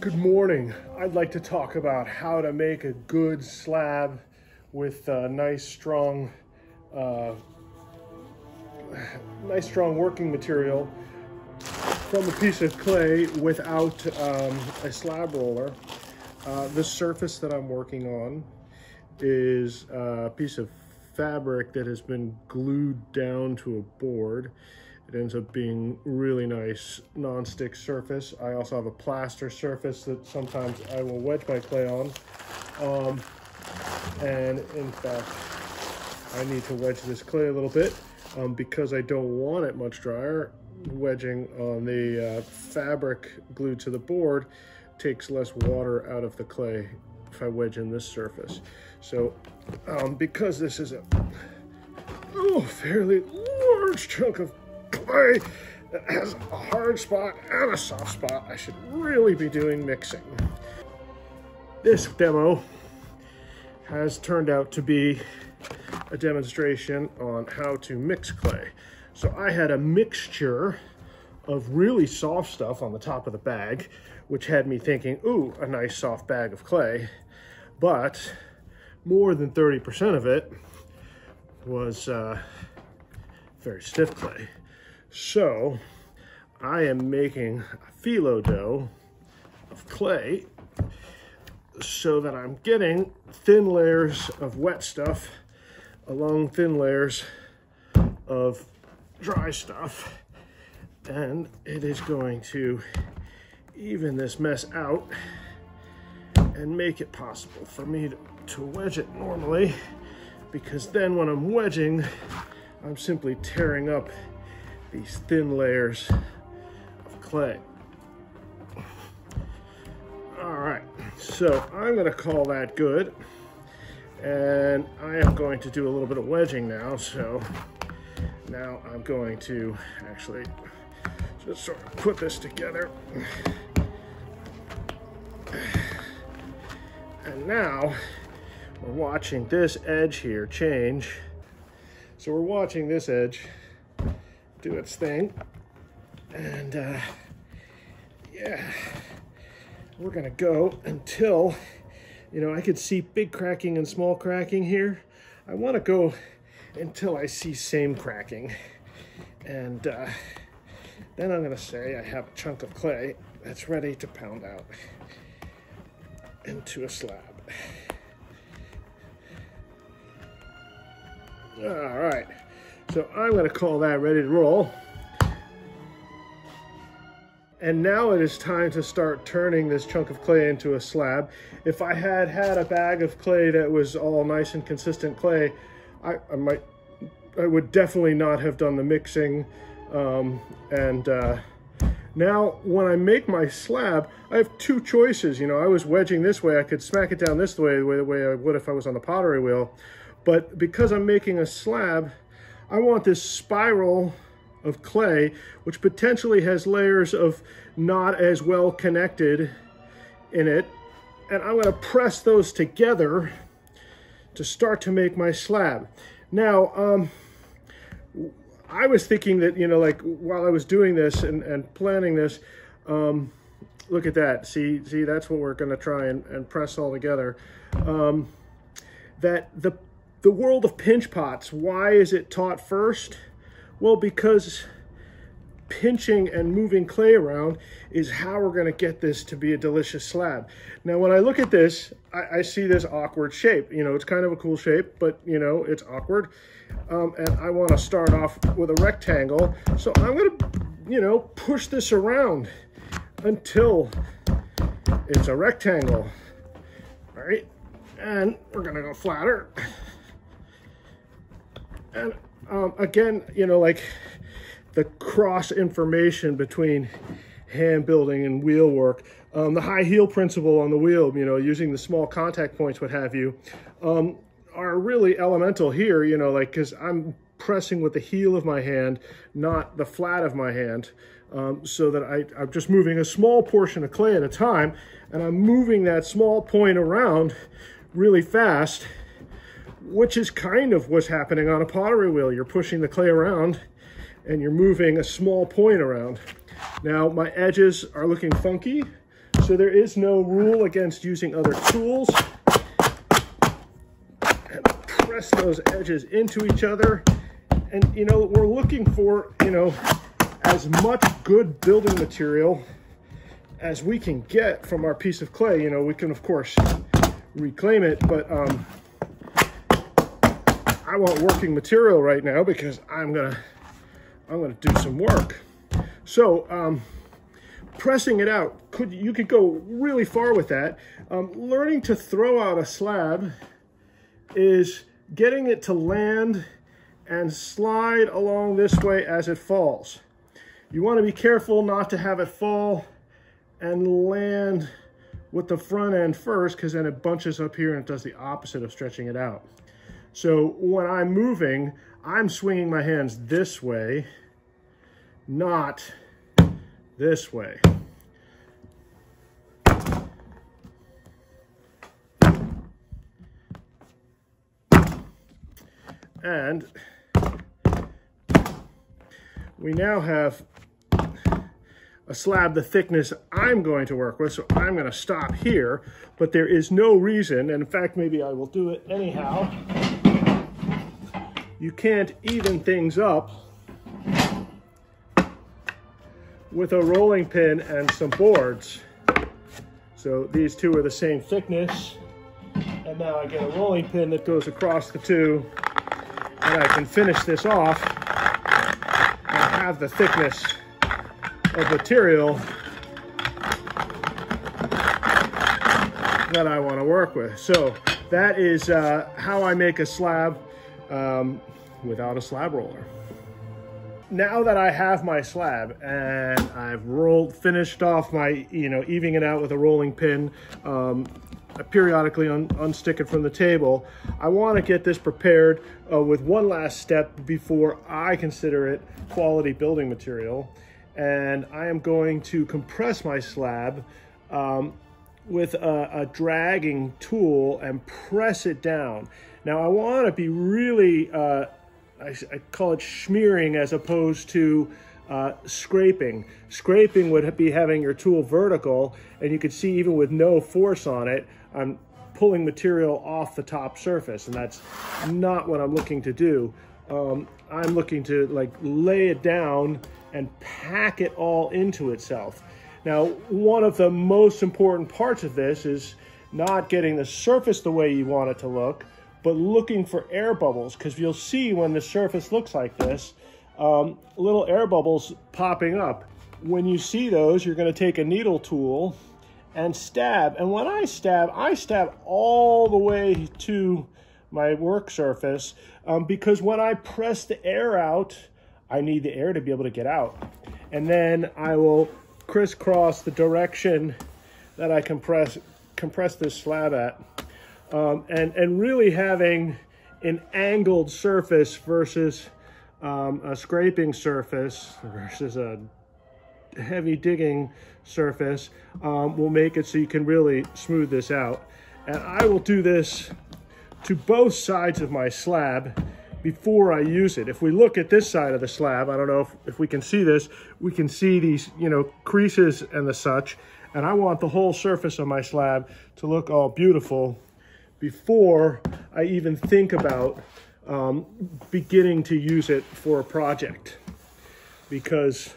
Good morning. I'd like to talk about how to make a good slab with nice strong working material from a piece of clay without a slab roller. The surface that I'm working on is a piece of fabric that has been glued down to a board. It ends up being really nice non-stick surface. I also have a plaster surface that sometimes I will wedge my clay on. And in fact, I need to wedge this clay a little bit because I don't want it much drier. Wedging on the fabric glued to the board takes less water out of the clay if I wedge in this surface. So because this is a fairly large chunk of clay that has a hard spot and a soft spot, I should really be doing mixing. This demo has turned out to be a demonstration on how to mix clay. So I had a mixture of really soft stuff on the top of the bag, which had me thinking, ooh, a nice soft bag of clay. But more than 30% of it was very stiff clay. So I am making a phyllo dough of clay so that I'm getting thin layers of wet stuff along thin layers of dry stuff, and it is going to even this mess out and make it possible for me to wedge it normally, because then when I'm wedging, I'm simply tearing up these thin layers of clay. All right, so I'm going to call that good, and I am going to do a little bit of wedging now. So now I'm going to actually just sort of put this together. And now we're watching this edge here change. So we're watching this edge do its thing. And yeah, we're gonna go until, you know, I could see big cracking and small cracking here. I wanna go until I see same cracking. And then I'm gonna say I have a chunk of clay that's ready to pound out into a slab. All right, so I'm going to call that ready to roll. And now it is time to start turning this chunk of clay into a slab. If I had had a bag of clay that was all nice and consistent clay, I would definitely not have done the mixing. Now, when I make my slab, I have two choices. You know, I was wedging this way. I could smack it down this way, the way I would if I was on the pottery wheel. But because I'm making a slab, I want this spiral of clay, which potentially has layers of not as well connected in it. And I'm going to press those together to start to make my slab. Now, I was thinking that, you know, like while I was doing this and planning this, look at that. See, that's what we're going to try and press all together. That the world of pinch pots, why is it taught first? Well, because pinching and moving clay around is how we're going to get this to be a delicious slab. Now, when I look at this, I see this awkward shape. You know, it's kind of a cool shape, but, you know, it's awkward. And I want to start off with a rectangle. So I'm going to, you know, push this around until it's a rectangle. All right. And we're going to go flatter. And again, you know, like the cross information between hand building and wheel work, the high heel principle on the wheel, you know, using the small contact points, what have you, are really elemental here, you know, like, because I'm pressing with the heel of my hand, not the flat of my hand, so that I'm just moving a small portion of clay at a time, and I'm moving that small point around really fast, which is kind of what's happening on a pottery wheel. You're pushing the clay around and you're moving a small point around. Now my edges are looking funky, So there is no rule against using other tools. And press those edges into each other. And, you know, we're looking for, you know, as much good building material as we can get from our piece of clay. You know, we can, of course, reclaim it, but I want working material right now because I'm gonna do some work. So pressing it out, you could go really far with that. Learning to throw out a slab is getting it to land and slide along this way as it falls. You want to be careful not to have it fall and land with the front end first, because then it bunches up here and it does the opposite of stretching it out. So when I'm moving, I'm swinging my hands this way, not this way. And we now have a slab the thickness I'm going to work with, so I'm going to stop here, but there is no reason, and in fact maybe I will do it anyhow. You can't even things up with a rolling pin and some boards. So these two are the same thickness, and now I get a rolling pin that goes across the two, and I can finish this off and have the thickness of material that I want to work with. So that is how I make a slab without a slab roller. Now that I have my slab and I've finished off my, you know, evening it out with a rolling pin, I periodically unstick it from the table. I want to get this prepared with one last step before I consider it quality building material. And I am going to compress my slab with a dragging tool and press it down. Now I want to be really, I call it smearing as opposed to scraping. Scraping would be having your tool vertical, and you can see even with no force on it, I'm pulling material off the top surface, and that's not what I'm looking to do. I'm looking to like lay it down and pack it all into itself. Now, one of the most important parts of this is not getting the surface the way you want it to look, but looking for air bubbles, because you'll see when the surface looks like this, little air bubbles popping up. When you see those, you're going to take a needle tool and stab. And when I stab all the way to my work surface, because when I press the air out, I need the air to be able to get out. And then I will crisscross the direction that I compress this slab at. And really having an angled surface versus a scraping surface versus a heavy digging surface will make it so you can really smooth this out. And I will do this to both sides of my slab before I use it. If we look at this side of the slab, I don't know if we can see this, we can see these, you know, creases and the such, and I want the whole surface of my slab to look all beautiful before I even think about beginning to use it for a project. Because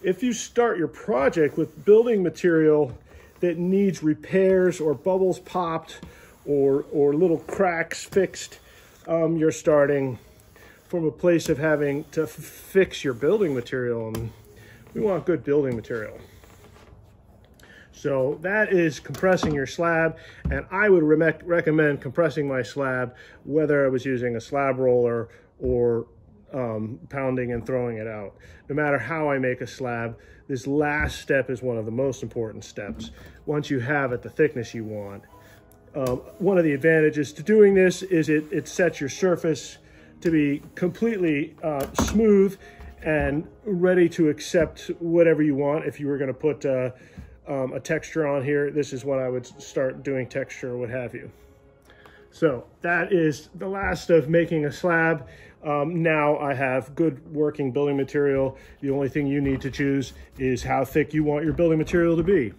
if you start your project with building material that needs repairs or bubbles popped or little cracks fixed, you're starting from a place of having to fix your building material, and we want good building material. So that is compressing your slab, and I would recommend compressing my slab whether I was using a slab roller or pounding and throwing it out. No matter how I make a slab, this last step is one of the most important steps. Once you have it the thickness you want. One of the advantages to doing this is it sets your surface to be completely smooth and ready to accept whatever you want. If you were going to put a texture on here, this is when I would start doing texture or what have you. So that is the last of making a slab. Now I have good working building material. The only thing you need to choose is how thick you want your building material to be.